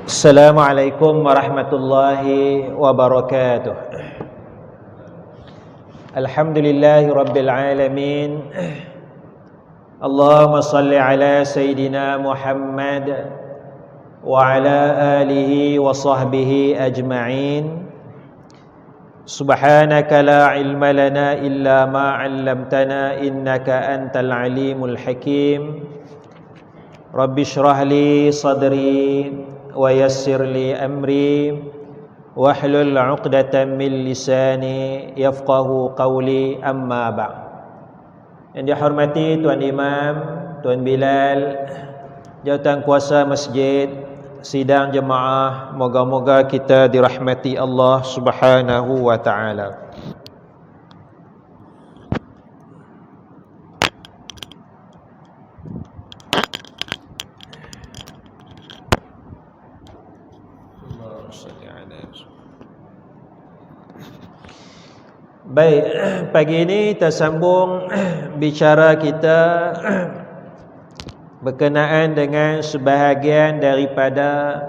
Assalamualaikum warahmatullahi wabarakatuh. Alhamdulillahi rabbil alamin. Allahumma salli ala Sayyidina Muhammad wa ala alihi wa sahbihi ajma'in. Subhanaka la ilma lana illa ma 'allamtana innaka antal alimul hakim. Rabbi shrah li sadri wa yassir li amri wahlul 'uqdatam min lisani yafqahu qawli, amma ba'd. Yang dihormati Tuan Imam, Tuan Bilal, jawatan kuasa masjid, sidang jemaah, moga-moga kita dirahmati Allah Subhanahu wa taala. Baik, pagi ini kita sambung bicara kita berkenaan dengan sebahagian daripada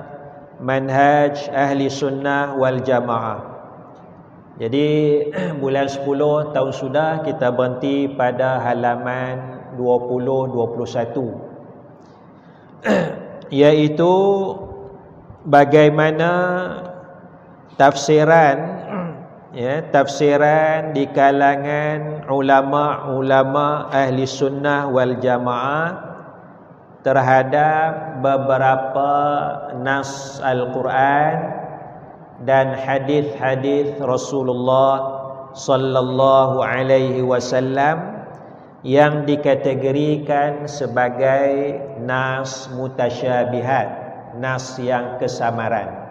manhaj ahli sunnah wal jamaah. Jadi bulan 10 tahun sudah kita berhenti pada halaman 20-21, iaitu bagaimana tafsiran tafsiran di kalangan ulama-ulama ahli sunnah wal jamaah terhadap beberapa nas Al-Quran dan hadis-hadis Rasulullah sallallahu alaihi wasallam yang dikategorikan sebagai nas mutasyabihat, nas yang kesamaran.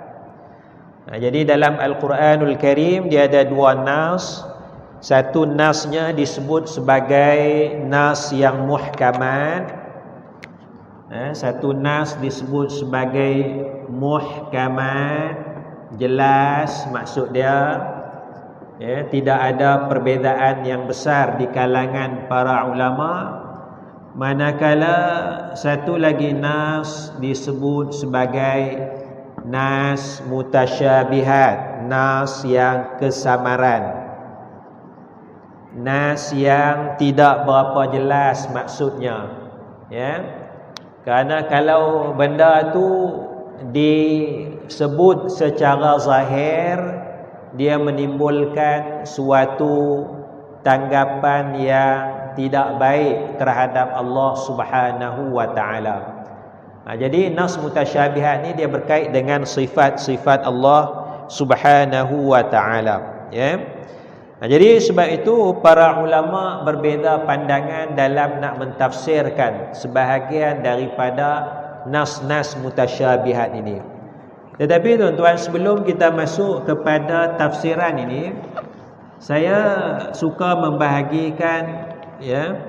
Jadi dalam Al-Quranul Karim dia ada dua nas. Satu nasnya disebut sebagai nas yang muhkamat. Satu nas disebut sebagai muhkamat, jelas maksud dia, tidak ada perbezaan yang besar di kalangan para ulama. Manakala satu lagi nas disebut sebagai nas mutasyabihat, nas yang kesamaran, nas yang tidak berapa jelas maksudnya, kerana kalau benda tu disebut secara zahir, dia menimbulkan suatu tanggapan yang tidak baik terhadap Allah Subhanahu wa taala. Jadi nas mutasyabihat ni dia berkait dengan sifat-sifat Allah Subhanahu wa taala, Jadi sebab itu para ulama berbeza pandangan dalam nak mentafsirkan sebahagian daripada nas-nas mutasyabihat ini. Tetapi tuan-tuan, sebelum kita masuk kepada tafsiran ini, saya suka membahagikan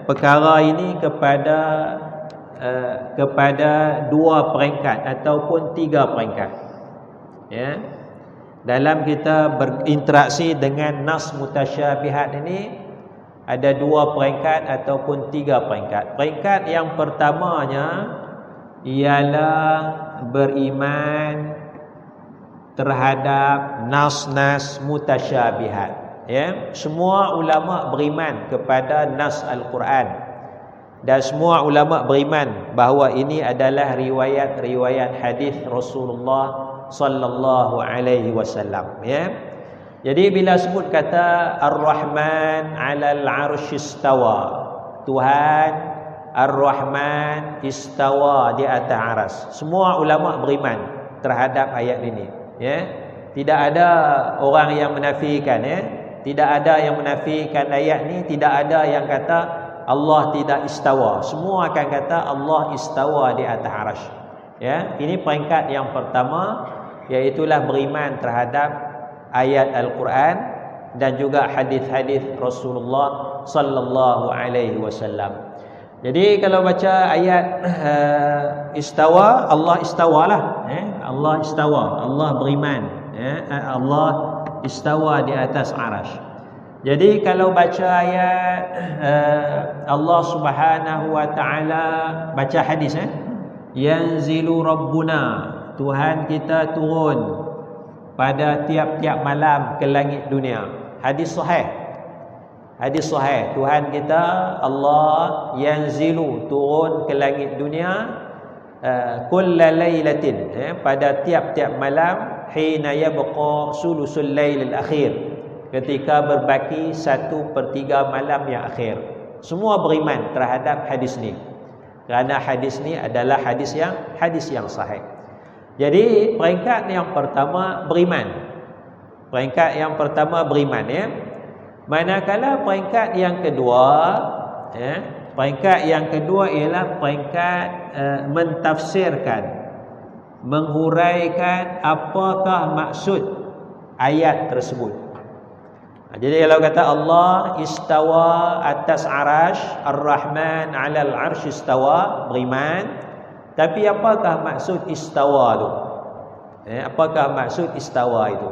perkara ini kepada dua peringkat ataupun tiga peringkat. Dalam kita berinteraksi dengan nas mutasyabihat ini ada dua peringkat ataupun tiga peringkat. Peringkat yang pertamanya ialah beriman terhadap nas-nas mutasyabihat. Semua ulama beriman kepada nas Al-Quran. Dan semua ulama beriman bahawa ini adalah riwayat-riwayat hadis Rasulullah sallallahu alaihi wasallam. Jadi bila sebut kata Ar-Rahman 'alal 'arsy istawa, Tuhan Ar-Rahman istawa di atas aras, semua ulama beriman terhadap ayat ini. Tidak ada orang yang menafikan, tidak ada yang menafikan ayat ni, tidak ada yang kata Allah tidak istawa. Semua akan kata Allah istawa di atas arasy. Ini peringkat yang pertama, iaitulah beriman terhadap ayat Al-Quran dan juga hadis-hadis Rasulullah sallallahu alaihi wasallam. Jadi kalau baca ayat istawa, Allah istawalah, Allah istawa, Allah beriman, Allah istawa di atas arasy. Jadi kalau baca ayat Allah Subhanahu wa taala, baca hadis yanzilu rabbuna, Tuhan kita turun pada tiap-tiap malam ke langit dunia. Hadis sahih. Hadis sahih. Tuhan kita Allah yanzilu, turun ke langit dunia kulla lailatin, pada tiap-tiap malam, hina yabqa sulusul lailil akhir, ketika berbaki 1/3 malam yang akhir. Semua beriman terhadap hadis ni, kerana hadis ni adalah hadis yang sahih. Jadi peringkat yang pertama beriman. Peringkat yang pertama beriman, ya. Manakala peringkat yang kedua, peringkat yang kedua ialah peringkat mentafsirkan, menghuraikan apakah maksud ayat tersebut. Jadi kalau kata Allah istawa atas arash, Ar-Rahman 'alal 'arsy istawa, beriman. Tapi apakah maksud istawa tu? Apakah maksud istawa itu?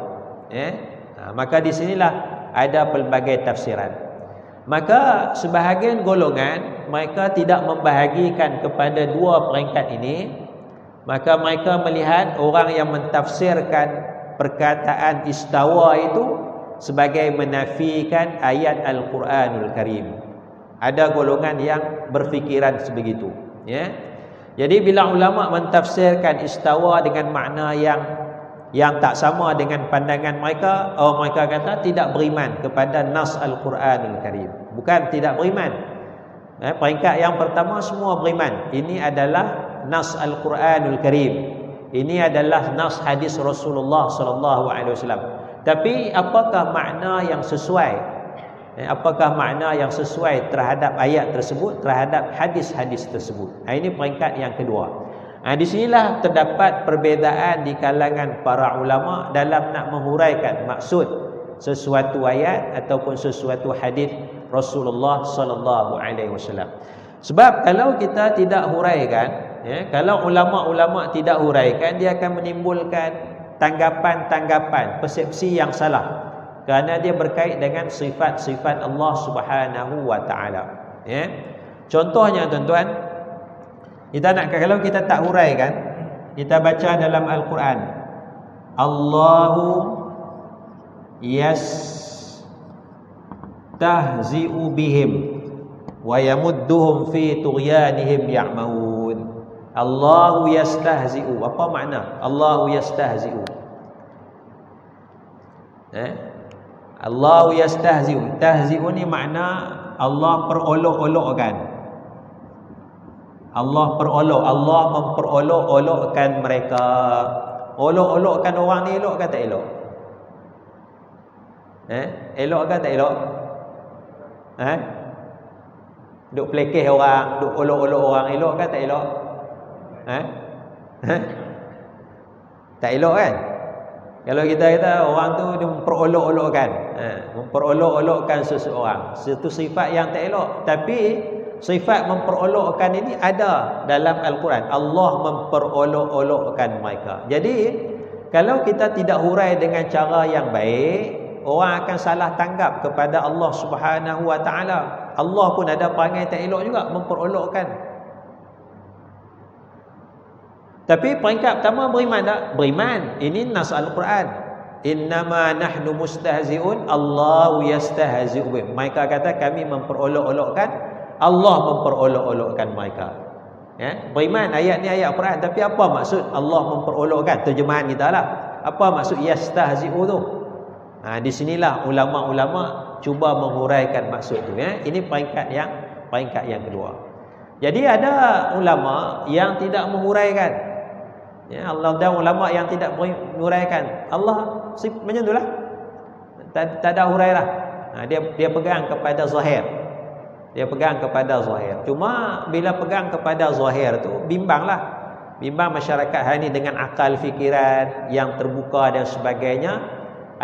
Maka di sinilah ada pelbagai tafsiran. Maka sebahagian golongan mereka tidak membahagikan kepada dua peringkat ini. Maka mereka melihat orang yang mentafsirkan perkataan istawa itu sebagai menafikan ayat Al-Quranul Karim. Ada golongan yang berfikiran sebegitu, ya. Jadi bila ulama mentafsirkan istawa dengan makna yang tak sama dengan pandangan mereka, mereka kata tidak beriman kepada nas Al-Quranul Karim. Bukan tidak beriman. Peringkat yang pertama semua beriman. Ini adalah nas Al-Quranul Karim. Ini adalah nas hadis Rasulullah SAW. Tapi apakah makna yang sesuai? Apakah makna yang sesuai terhadap ayat tersebut, terhadap hadis-hadis tersebut? Ini peringkat yang kedua. Di sinilah terdapat perbezaan di kalangan para ulama dalam nak menghuraikan maksud sesuatu ayat ataupun sesuatu hadis Rasulullah SAW. Sebab kalau kita tidak huraikan, kalau ulama-ulama tidak huraikan, dia akan menimbulkan tanggapan-tanggapan, persepsi yang salah, kerana dia berkait dengan sifat-sifat Allah Subhanahu wa taala. Contohnya tuan-tuan, kita nak, kalau kita tak huraikan, kita baca dalam Al-Quran, Allahu yastahzi'u bihim wa yamudduhum fi tughyanihim ya'mahun. Allahu yastahzi'u. Apa makna Allahu yastahzi'u? Allahu yastahzi'u. Tahzi'u ni makna Allah perolok-olokkan. Allah memperolok-olokkan mereka. Olok-olokkan orang ni elok ke tak elok? Elok ke tak elok? Duk pelekeh orang, duk olok-olok orang, elok ke tak elok? Tak elok kan? Kalau kita kata orang tu dia memperolok-olokkan, memperolok-olokkan seseorang, itu sifat yang tak elok. Tapi sifat memperolokkan ini ada dalam Al-Quran. Allah memperolok-olokkan mereka. Jadi kalau kita tidak hurai dengan cara yang baik, orang akan salah tanggap kepada Allah Subhanahu wa taala. Allah pun ada perangai tak elok juga, memperolokkan. Tapi peringkat pertama beriman tak? Beriman. Ini nas Al-Quran. Innama nahnu mustahzi'un Allahu yastahzi'u bihim. Mereka kata kami memperolok-olokkan, Allah memperolok-olokkan mereka. Beriman, ayat ni ayat Quran. Tapi apa maksud Allah memperolokkan? Terjemahan kita lah. Apa maksud yastahzi'u tu? Di sinilah ulama-ulama cuba menghuraikan maksud tu. Ini peringkat yang kedua. Jadi ada ulama yang tidak menghuraikan. Allah dan ulama yang tidak menguraikan. Allah macam itulah. Tak ada hurai lah. Dia pegang kepada zahir. Dia pegang kepada zahir. Cuma bila pegang kepada zahir tu bimbanglah. Bimbang masyarakat hari ini dengan akal fikiran yang terbuka dan sebagainya,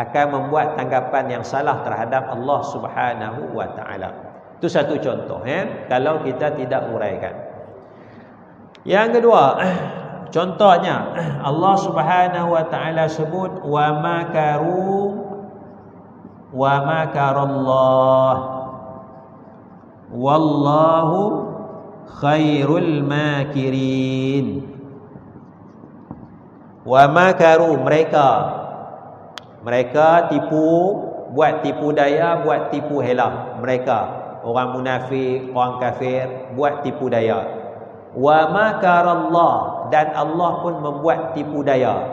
akan membuat tanggapan yang salah terhadap Allah Subhanahu wa taala. Itu satu contoh, kalau kita tidak huraikan. Yang kedua, contohnya Allah Subhanahu wa taala sebut wa makaru wa makarallah wallahu khairul makirin. Wa makaru, mereka tipu, buat tipu daya, buat tipu hela. Mereka orang munafik, orang kafir buat tipu daya. Wa makarallah, dan Allah pun membuat tipu daya.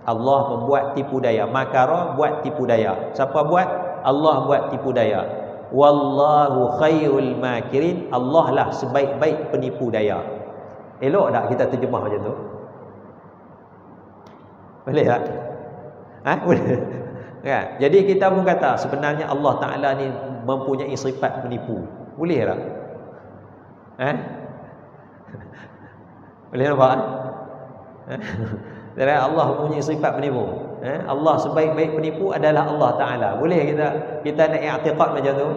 Allah membuat tipu daya. Makara, buat tipu daya. Siapa buat? Allah buat tipu daya. Wallahu khairul makirin, Allah lah sebaik-baik penipu daya. Elok tak kita terjemah macam tu? Boleh tak? Boleh. Ya, jadi kita pun kata sebenarnya Allah Ta'ala ni mempunyai sifat menipu. Boleh tak? Boleh nampak? Jadi Allah mempunyai sifat penipu. Allah sebaik-baik penipu adalah Allah Ta'ala. Boleh kita nak i'tiqad macam tu?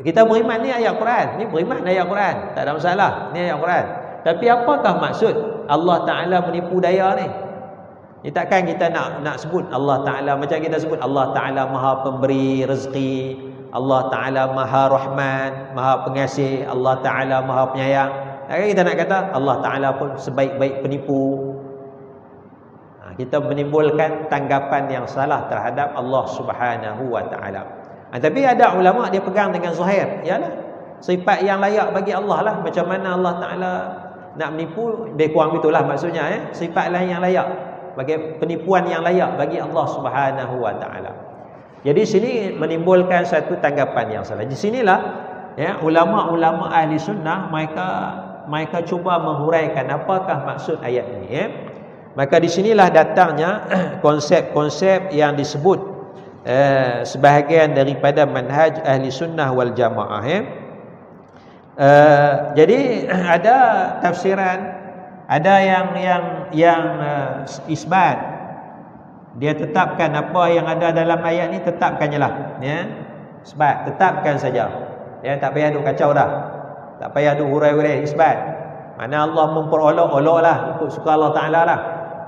Kita beriman ni ayat Quran. Ni beriman ayat Quran. Tak ada masalah. Ni ayat Quran. Tapi apakah maksud Allah Ta'ala menipu daya ni? Ni takkan kita nak sebut Allah Ta'ala macam kita sebut Allah Ta'ala Maha Pemberi rezeki, Allah Ta'ala Maha Rahman, Maha Pengasih, Allah Ta'ala Maha Penyayang. Takkan kita nak kata Allah Ta'ala pun sebaik-baik penipu. Kita menimbulkan tanggapan yang salah terhadap Allah Subhanahu wa Ta'ala. Tapi ada ulama dia pegang dengan zahir, ialah sifat yang layak bagi Allah lah. Macam mana Allah Ta'ala nak menipu, dia kurang itulah maksudnya. Sifat lain yang layak, bagi penipuan yang layak bagi Allah Subhanahu wa Ta'ala. Jadi sini menimbulkan satu tanggapan yang salah. Di sinilah ulama-ulama ahli sunnah mereka cuba menghuraikan apakah maksud ayat ini. Maka di sinilah datangnya konsep-konsep yang disebut sebahagian daripada manhaj ahli sunnah wal jamaah. Jadi ada tafsiran, ada yang isbat. Dia tetapkan apa yang ada dalam ayat ni, tetapkannya lah. Isbat, tetapkan saja. Tak payah duk kacau dah. Tak payah duk hurai-hurai, isbat. Mana Allah memperolok-olok lah, ikut suka Allah Ta'ala lah.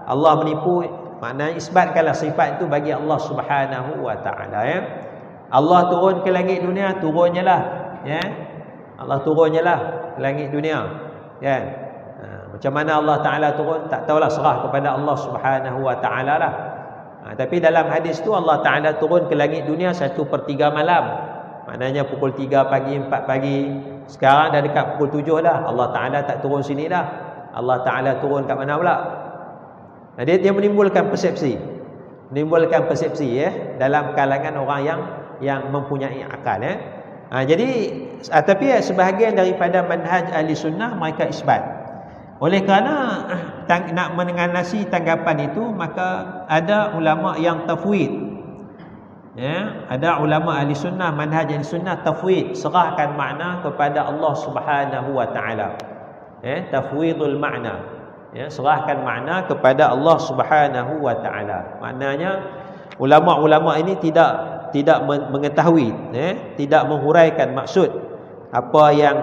Allah menipu, maknanya isbatkanlah sifat itu bagi Allah Subhanahu wa Ta'ala. Allah turun ke langit dunia, turunnya lah. Allah turunnya lah ke langit dunia. Macam mana Allah Ta'ala turun, tak tahulah, serah kepada Allah Subhanahu wa Ta'ala lah. Tapi dalam hadis tu Allah Ta'ala turun ke langit dunia 1/3 malam. Maknanya pukul 3 pagi, 4 pagi. Sekarang dah dekat pukul 7 dah. Allah Ta'ala tak turun sini dah. Allah Ta'ala turun kat mana pula? Dia menimbulkan persepsi. Menimbulkan persepsi dalam kalangan orang yang mempunyai akal. Jadi tapi sebahagian daripada manhaj ahli sunnah mereka isbat. Oleh kerana nak menganasi tanggapan itu, maka ada ulama yang tafwid. Ada ulama ahli sunnah, manhaj ahli sunnah tafwid, serahkan makna kepada Allah Subhanahu wa Ta'ala. Tafwidul makna. Serahkan makna kepada Allah Subhanahu wa Ta'ala. Maknanya ulama-ulama ini tidak mengetahui, tidak menghuraikan maksud apa yang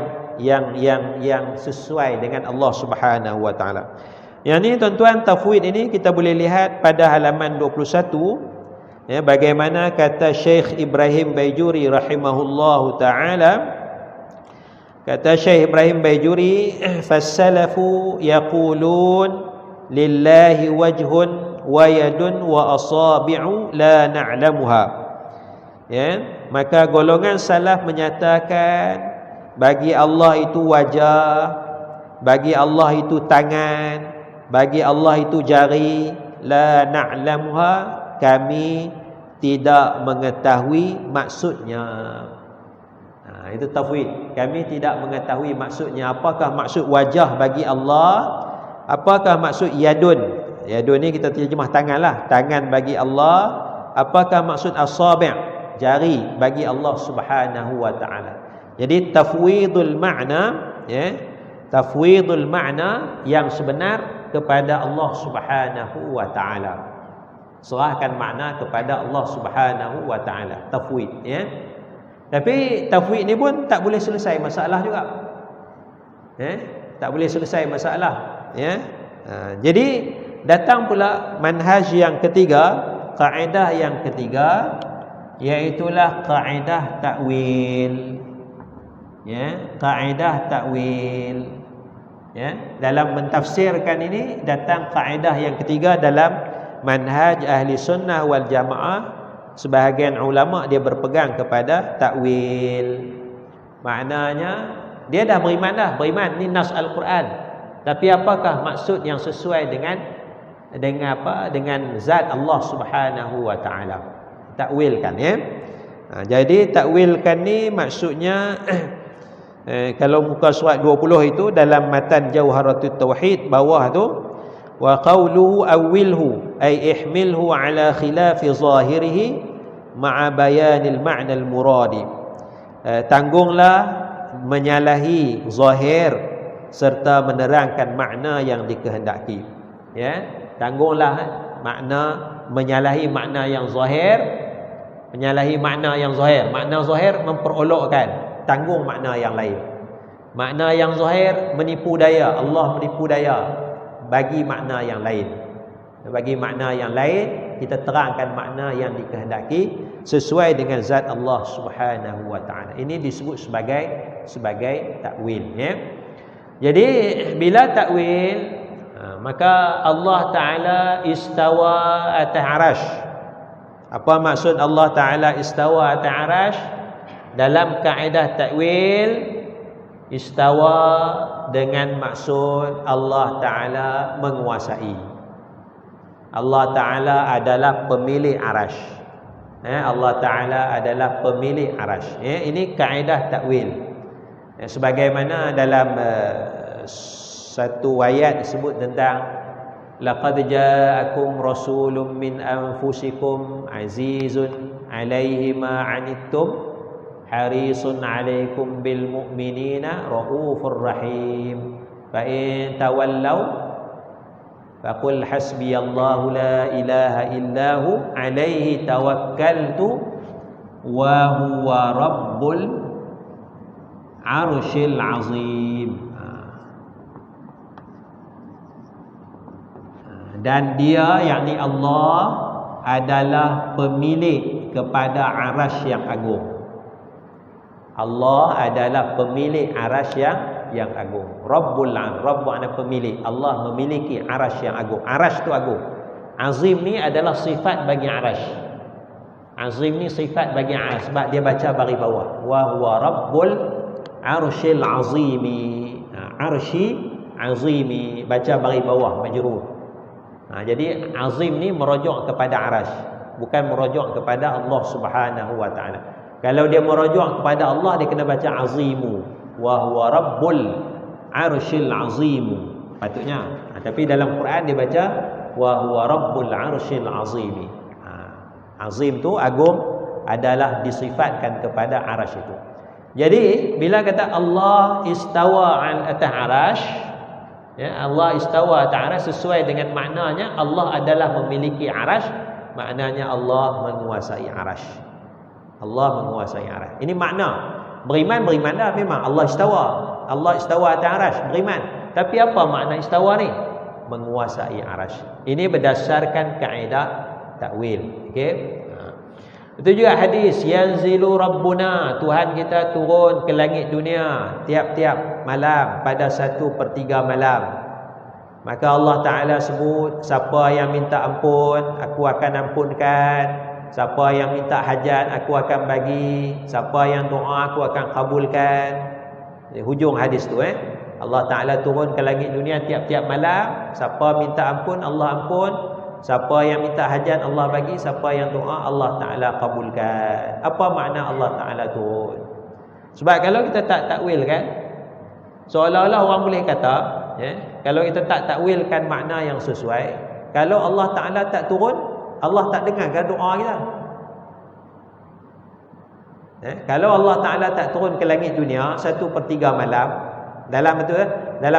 sesuai dengan Allah Subhanahu wa Ta'ala. Yang ni tuan-tuan, tafwid ini kita boleh lihat pada halaman 21, bagaimana kata Syekh Ibrahim Baijuri rahimahullahu ta'ala. Kata Syekh Ibrahim Baijuri, "Fas-salafu yaqulun lillahi wajhun wa yadun wa asabi'u la na'lamuha." Maka golongan salaf menyatakan bagi Allah itu wajah, bagi Allah itu tangan, bagi Allah itu jari, la na'lamuha, kami tidak mengetahui maksudnya. Itu tafwid. Kami tidak mengetahui maksudnya. Apakah maksud wajah bagi Allah? Apakah maksud yadun? Yadun ni kita terjemah tangan lah. Tangan bagi Allah. Apakah maksud asabi'? Jari bagi Allah Subhanahu wa Ta'ala. Jadi tafwidul makna, tafwidul makna yang sebenar kepada Allah Subhanahu wa Ta'ala. Serahkan makna kepada Allah Subhanahu wa Ta'ala. Tafwid, Tapi tafwid ni pun tak boleh selesai masalah juga. Tak boleh selesai masalah. Jadi datang pula manhaj yang ketiga, kaedah yang ketiga, iaitulah kaedah takwil. Kaedah takwil. Ya, dalam mentafsirkan ini datang kaedah yang ketiga dalam manhaj ahli sunnah wal jamaah. Sebahagian ulama dia berpegang kepada takwil. Maknanya dia dah beriman ni nas al-Quran. Tapi apakah maksud yang sesuai dengan zat Allah Subhanahu wa taala? Takwilkan ya. Jadi takwilkan ni maksudnya kalau muka surat 20 itu dalam matan Jauharatut Tauhid bawah tu, wa qawluhu awwilhu ay ihmilhu ala khilafi zahirihi ma'a bayanil ma'na al-muradi. Tanggunglah menyalahi zahir serta menerangkan makna yang dikehendaki. Ya, tanggunglah makna menyalahi makna yang zahir, makna zahir memperolokkan, tanggung makna yang lain. Makna yang zahir menipu daya, Allah menipu daya, bagi makna yang lain. Bagi makna yang lain, kita terangkan makna yang dikehendaki sesuai dengan zat Allah Subhanahu wa taala. Ini disebut sebagai takwil ya. Jadi bila takwil, maka Allah taala istawa atas arasy. Apa maksud Allah taala istawa atas arasy? Dalam kaedah takwil, istawa dengan maksud Allah taala menguasai. Allah taala adalah pemilik arasy. Allah taala adalah pemilik arasy. Ini kaedah takwil. Sebagaimana dalam satu ayat disebut tentang laqad ja'akum rasulun min anfusikum azizun 'alaihi ma 'anittum harisun 'alaikum bil mu'minina raufur rahim fa in tawallaw faqul hasbiyallahu la ilaha illahu 'alaihi tawakkaltu wa huwa rabbul 'arsyil 'azim. Dan dia, yakni Allah, adalah pemilik kepada arasy yang agung. Allah adalah pemilik arasy yang agung. Rabbul 'Arsh, Rabb adalah pemilik. Allah memiliki arasy yang agung. Arasy itu agung. Azim ni adalah sifat bagi arasy. Azim ni sifat bagi arasy sebab dia baca bagi bawah. Wa huwa Rabbul 'Arsyil 'Azimi. Arsy azimi baca bagi bawah majrur. Jadi azim ni merujuk kepada arasy, bukan merujuk kepada Allah Subhanahu wa taala. Kalau dia merujuk kepada Allah, dia kena baca azimu, wa huwa rabbul arsyil azim patutnya. Tapi dalam Quran dia baca wa huwa rabbul arsyil azim. Azim tu agung, adalah disifatkan kepada arasy itu. Jadi bila kata Allah istawa al atas arasy, ya, Allah istawa ta'ala sesuai dengan maknanya Allah adalah memiliki arasy, maknanya Allah menguasai arasy. Allah menguasai arasy. Ini makna. Beriman dah memang Allah istawa. Allah istawa atas arasy, beriman. Tapi apa makna istawa ni? Menguasai arasy. Ini berdasarkan kaedah takwil. Okey. Itu juga hadis yanzilu rabbuna, Tuhan kita turun ke langit dunia tiap-tiap malam pada 1/3 malam. Maka Allah Ta'ala sebut, siapa yang minta ampun aku akan ampunkan, siapa yang minta hajat aku akan bagi, siapa yang doa aku akan kabulkan. Hujung hadis tu Allah Ta'ala turun ke langit dunia tiap-tiap malam. Siapa minta ampun Allah ampun, siapa yang minta hajat Allah bagi, siapa yang doa Allah Ta'ala kabulkan. Apa makna Allah Ta'ala turun? Sebab kalau kita tak takwil kan, seolah-olah orang boleh kata, kalau kita tak takwilkan makna yang sesuai, kalau Allah Ta'ala tak turun, Allah tak dengarkan doa kita. Kalau Allah Ta'ala tak turun ke langit dunia 1/3 malam, dalam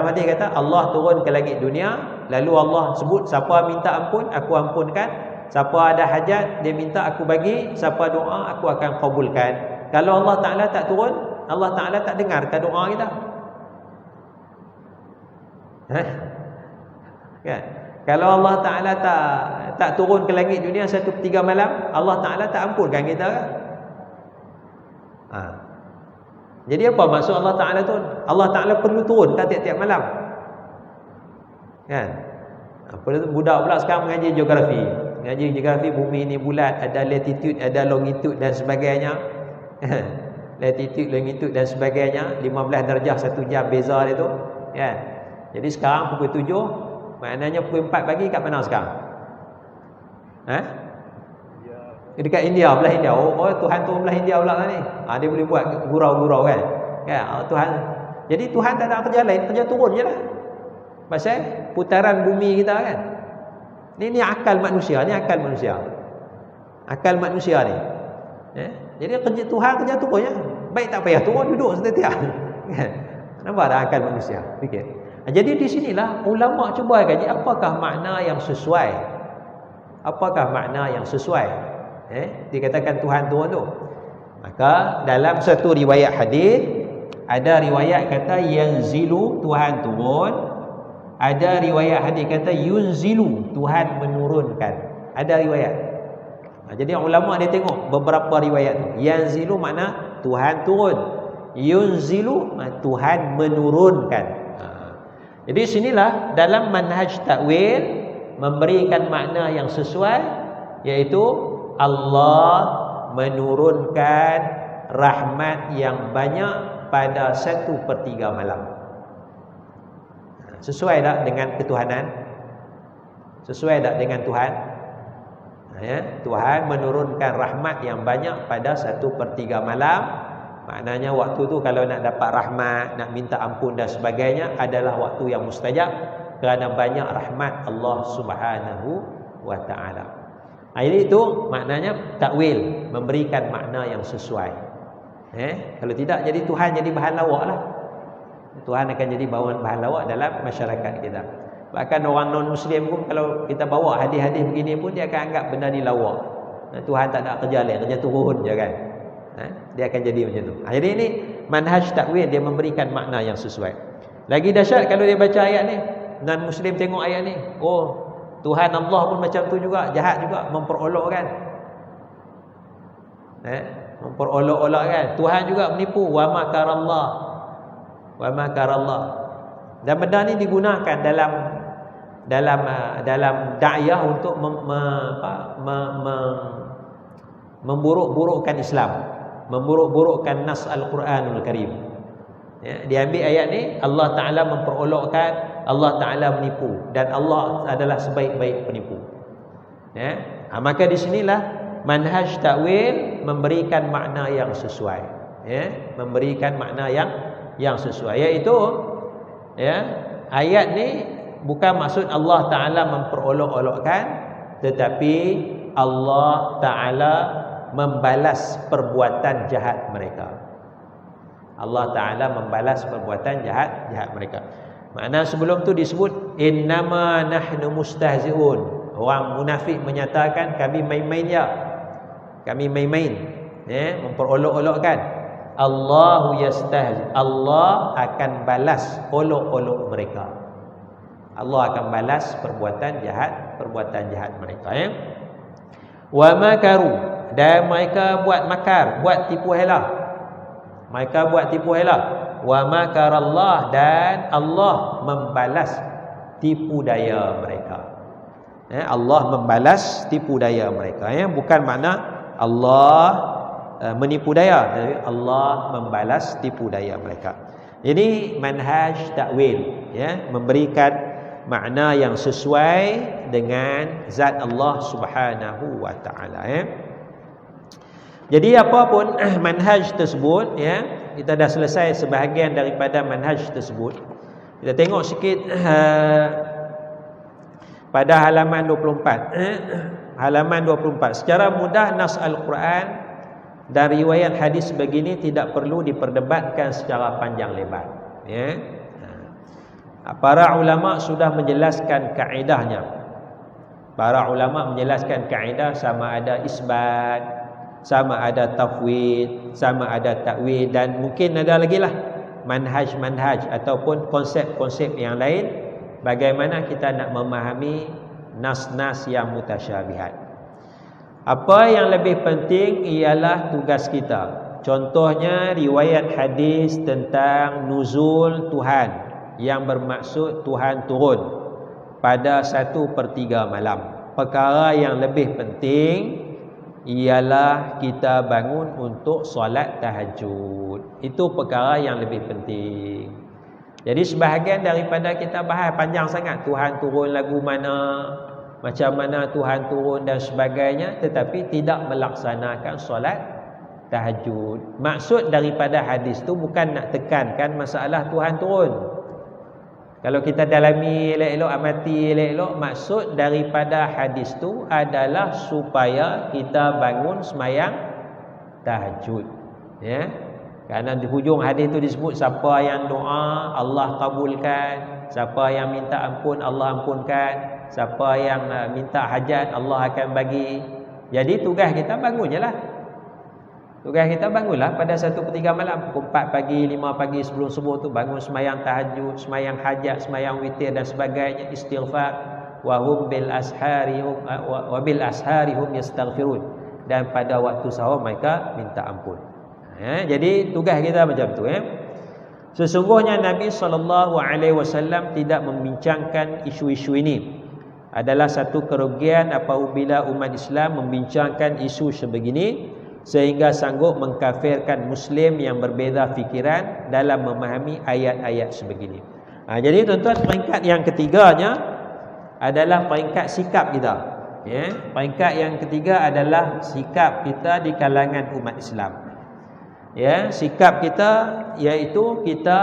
hadis kata Allah turun ke langit dunia, lalu Allah sebut siapa minta ampun aku ampunkan, siapa ada hajat dia minta aku bagi, siapa doa aku akan kabulkan. Kalau Allah Ta'ala tak turun, Allah Ta'ala tak dengarkan doa kita. Kan? Kalau Allah Ta'ala tak turun ke langit dunia 1/3 malam, Allah Ta'ala tak ampunkan kita kan? Jadi apa maksud Allah Ta'ala turun? Allah Ta'ala perlu turun kan tiap-tiap malam? Kan? Budak pula sekarang mengaji geografi. Mengaji geografi bumi ni bulat, ada latitude, ada longitude dan sebagainya. Latitude, longitude dan sebagainya, 15 darjah 1 jam beza dia tu. Kan? Jadi sekarang pukul 7, maknanya pukul 4 pagi kat mana sekarang? Dekat India, belah India. Oh Tuhan tu belah India pula ni. Dia boleh buat gurau-gurau kan. Tuhan. Jadi Tuhan tak ada kerja lain, kerja turun je lah. Pasal putaran bumi kita kan. Ni akal manusia, ni akal manusia. Akal manusia ni. Jadi kerja Tuhan kerja turun je. Baik tak payah turun, duduk setiap. Kan? Nampak tak akal manusia? Fikir. Jadi di sinilah ulama cuba kaji apakah makna yang sesuai. Apakah makna yang sesuai? Dikatakan Tuhan turun tu. Maka dalam satu riwayat hadis ada riwayat kata yanzilu, Tuhan turun. Ada riwayat hadis kata yunzilu, Tuhan menurunkan. Ada riwayat. Jadi ulama dia tengok beberapa riwayat tu. Yanzilu makna Tuhan turun. Yunzilu Tuhan menurunkan. Jadi sinilah dalam manhaj takwil memberikan makna yang sesuai, iaitu Allah menurunkan rahmat yang banyak pada 1/3 malam. Sesuai tak dengan ketuhanan? Sesuai tak dengan Tuhan? Tuhan menurunkan rahmat yang banyak pada 1/3 malam. Maknanya waktu tu kalau nak dapat rahmat, nak minta ampun dan sebagainya adalah waktu yang mustajab kerana banyak rahmat Allah Subhanahu wa taala. Ini itu maknanya takwil, memberikan makna yang sesuai. Kalau tidak jadi Tuhan jadi bahan lawak lah. Tuhan akan jadi bahan lawak dalam masyarakat kita. Bahkan orang non-Muslim pun kalau kita bawa hadis-hadis begini pun dia akan anggap benda ni lawak. Tuhan tak ada kerja lain, kerja turun je kan. Dia akan jadi macam tu. Jadi ini manhaj takwil, dia memberikan makna yang sesuai. Lagi dahsyat kalau dia baca ayat ni, non-Muslim tengok ayat ni, oh Tuhan Allah pun macam tu juga, jahat juga, memperolok-olokkan. Memperolok-olokkan. Tuhan juga menipu, wa makarallah. Wa makarallah. Dan benda ni digunakan dalam dakwah untuk memburuk-burukkan Islam, memburuk-burukkan nas Al-Quranul Karim. Diambil ayat ni, Allah Ta'ala memperolokkan, Allah Ta'ala menipu, dan Allah adalah sebaik-baik penipu. Maka di sinilah manhaj takwil memberikan makna yang sesuai. Memberikan makna yang sesuai, iaitu ayat ni bukan maksud Allah Ta'ala memperolok-olokkan, tetapi Allah Ta'ala membalas perbuatan jahat mereka. Allah Ta'ala membalas perbuatan jahat mereka. Makna sebelum tu disebut innama nahnu mustahzi'un. Orang munafik menyatakan kami main-main je. Kami main-main, memperolok-olokkan. Allahu yastahzi. Allah akan balas olok-olok mereka. Allah akan balas perbuatan jahat mereka. Wa makaru, dan mereka buat makar, buat tipu hela. Mereka buat tipu hela. Wa makarallah, dan Allah membalas tipu daya mereka. Allah membalas tipu daya mereka. Bukan makna Allah menipu daya, tapi Allah membalas tipu daya mereka. Ini manhaj takwil, memberikan makna yang sesuai dengan zat Allah Subhanahu wa taala. Jadi apapun manhaj tersebut, kita dah selesai sebahagian daripada manhaj tersebut. Kita tengok sikit pada halaman 24. Halaman 24. Secara mudah nas Al-Quran dan riwayat hadis begini tidak perlu diperdebatkan secara panjang lebar. Para ulama sudah menjelaskan kaedahnya. Para ulama menjelaskan kaedah sama ada isbat, sama ada tafwid, sama ada takwil, dan mungkin ada lagi lah manhaj-manhaj ataupun konsep-konsep yang lain bagaimana kita nak memahami nas-nas yang mutasyabihat. Apa yang lebih penting ialah tugas kita. Contohnya riwayat hadis tentang nuzul Tuhan, yang bermaksud Tuhan turun. pada 1/3 malam. Perkara yang lebih penting ialah kita bangun untuk solat tahajud. Itu perkara yang lebih penting. Jadi sebahagian daripada kita bahas panjang sangat, Tuhan turun lagu mana, macam mana Tuhan turun dan sebagainya, tetapi tidak melaksanakan solat tahajud. Maksud daripada hadis tu bukan nak tekankan masalah Tuhan turun. Kalau kita dalami elok-elok, amati elok-elok, maksud daripada hadis tu adalah supaya kita bangun sembahyang tahajud. Ya. Kerana di hujung hadis tu disebut siapa yang doa Allah kabulkan, siapa yang minta ampun Allah ampunkan, siapa yang minta hajat Allah akan bagi. Jadi tugas kita bangun je lah. Tugas kita bangunlah pada 1/3 malam, pukul 4 pagi, 5 pagi sebelum subuh tu bangun sembahyang tahajud, sembahyang hajat, sembahyang witir dan sebagainya, istighfar, wa hum bil asharihum wa bil asharihum yastaghfirun, dan pada waktu sahur mereka minta ampun. Jadi tugas kita macam tu. Sesungguhnya Nabi SAW tidak membincangkan isu-isu ini. Adalah satu kerugian apabila umat Islam membincangkan isu sebegini sehingga sanggup mengkafirkan Muslim yang berbeza fikiran dalam memahami ayat-ayat sebegini. Jadi tuan-tuan, peringkat yang ketiganya adalah peringkat sikap kita. Peringkat yang ketiga adalah sikap kita di kalangan umat Islam. Sikap kita iaitu kita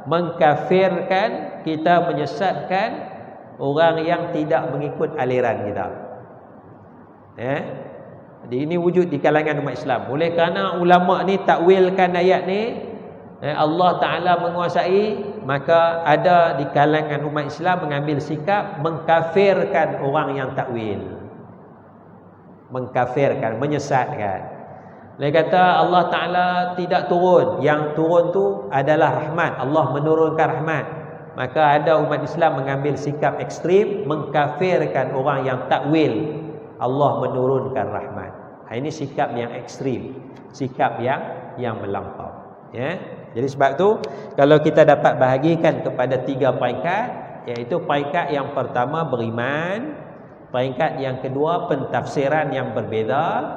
mengkafirkan, kita menyesatkan orang yang tidak mengikut aliran kita. Jadi ini wujud di kalangan umat Islam. Oleh kerana ulama ni takwilkan ayat ni, Allah Ta'ala menguasai, maka ada di kalangan umat Islam mengambil sikap mengkafirkan orang yang takwil. Mengkafirkan, menyesatkan. Dia kata Allah Ta'ala tidak turun. Yang turun tu adalah rahmat. Allah menurunkan rahmat. Maka ada umat Islam mengambil sikap ekstrim, mengkafirkan orang yang takwil Allah menurunkan rahmat. Ini sikap yang ekstrim, sikap yang melampau. Jadi sebab tu kalau kita dapat bahagikan kepada 3 peringkat, iaitu peringkat yang pertama beriman, peringkat yang kedua pentafsiran yang berbeza,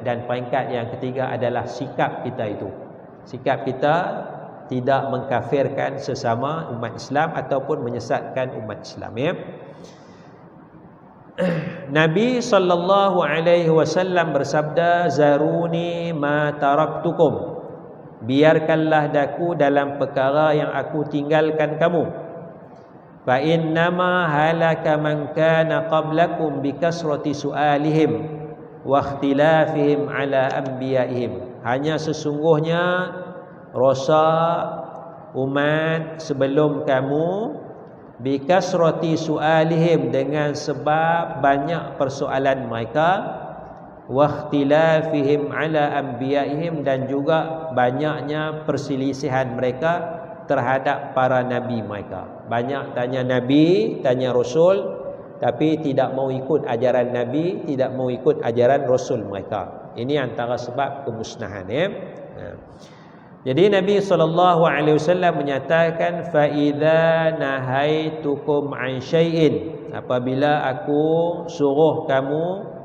dan peringkat yang ketiga adalah sikap kita itu. Sikap kita tidak mengkafirkan sesama umat Islam ataupun menyesatkan umat Islam. Nabi SAW bersabda, zaruni ma taraktukum, biarkanlah daku dalam perkara yang aku tinggalkan kamu. Fa innama halaka man kana qablakum bi kasrati su'alihim wa ikhtilafihim ala anbiya'ihim. Hanya sesungguhnya rosak umat sebelum kamu bikasrati su'alihim, dengan sebab banyak persoalan mereka, wa ikhtilafihim ala anbiya'ihim, dan juga banyaknya perselisihan mereka terhadap para nabi mereka. Banyak tanya nabi, tanya rasul, tapi tidak mau ikut ajaran nabi, tidak mau ikut ajaran rasul mereka. Ini antara sebab kemusnahan. Jadi Nabi SAW menyatakan, fa idza nahaitukum an syai'in, apabila aku suruh kamu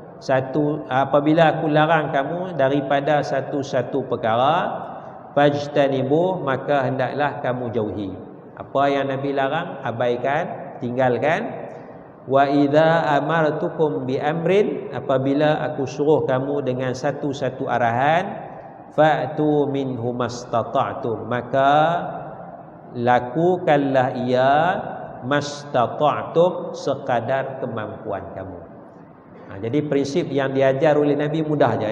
apabila aku larang kamu daripada satu perkara, fajtanibuh, maka hendaklah kamu jauhi. Apa yang Nabi larang, abaikan, tinggalkan. Wa idza amartukum bi amrin, apabila aku suruh kamu dengan satu arahan, fa'tu minhu mastata'tum, maka lakukanlah ia mastata'tum, sekadar kemampuan kamu. Jadi prinsip yang diajar oleh Nabi mudah je.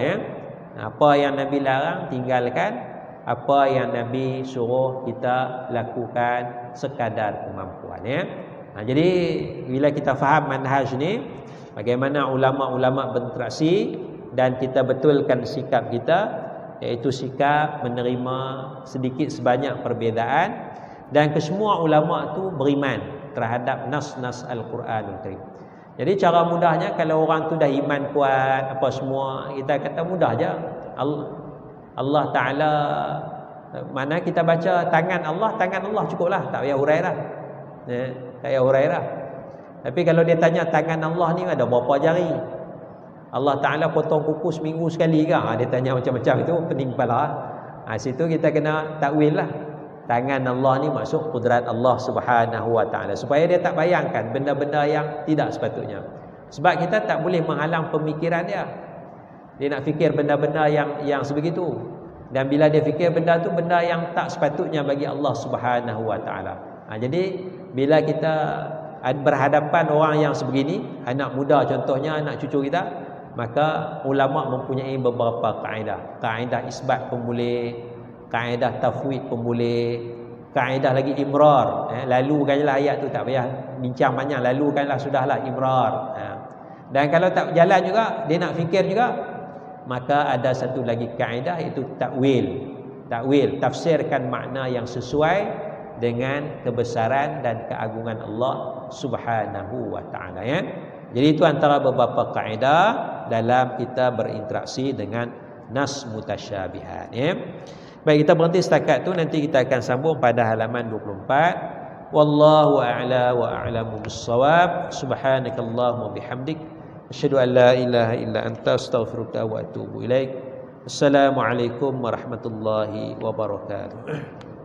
Apa yang Nabi larang, tinggalkan. Apa yang Nabi suruh, kita lakukan sekadar kemampuan. Jadi bila kita faham manhaj ni, bagaimana ulama-ulama berinteraksi, dan kita betulkan sikap kita, iaitu sikap menerima sedikit sebanyak perbezaan, dan kesemua ulama tu beriman terhadap nas-nas Al-Quranul Karim. Jadi cara mudahnya, kalau orang tu dah iman kuat apa semua, kita kata mudah je. Allah Ta'ala, mana kita baca tangan Allah cukuplah, tak payah hurairah. Tak payah hurairah. Tapi kalau dia tanya tangan Allah ni ada berapa jari? Allah Ta'ala potong kuku seminggu sekali ke? Dia tanya macam-macam itu, pening kepala. Situ kita kena takwil lah. Tangan Allah ni maksud kudrat Allah Subhanahu Wa Ta'ala. Supaya dia tak bayangkan benda-benda yang tidak sepatutnya. Sebab kita tak boleh menghalang pemikiran dia. Dia nak fikir benda-benda yang sebegitu. Dan bila dia fikir benda tu benda yang tak sepatutnya bagi Allah Subhanahu Wa Ta'ala. Jadi bila kita berhadapan orang yang sebegini, anak muda contohnya, anak cucu kita, maka ulama mempunyai beberapa kaedah. Kaedah isbat pun boleh, kaedah tafwid pun boleh, kaedah lagi imrar. Lalukanlah ayat tu, tak payah bincang banyak, lalukanlah, sudahlah, imrar. Dan kalau tak berjalan juga, dia nak fikir juga, maka ada satu lagi kaedah, iaitu takwil. Takwil, tafsirkan makna yang sesuai dengan kebesaran dan keagungan Allah Subhanahu Wa Ta'ala, ya. Jadi itu antara beberapa kaedah dalam kita berinteraksi dengan nas mutasyabihat, ya. Baik, kita berhenti setakat tu, nanti kita akan sambung pada halaman 24. Wallahu a'la wa a'lamu bis-shawab. Subhanakallahumma bihamdik, asyhadu an la ilaha illa anta, astaghfiruka wa atubu ilaik. Assalamualaikum warahmatullahi wabarakatuh.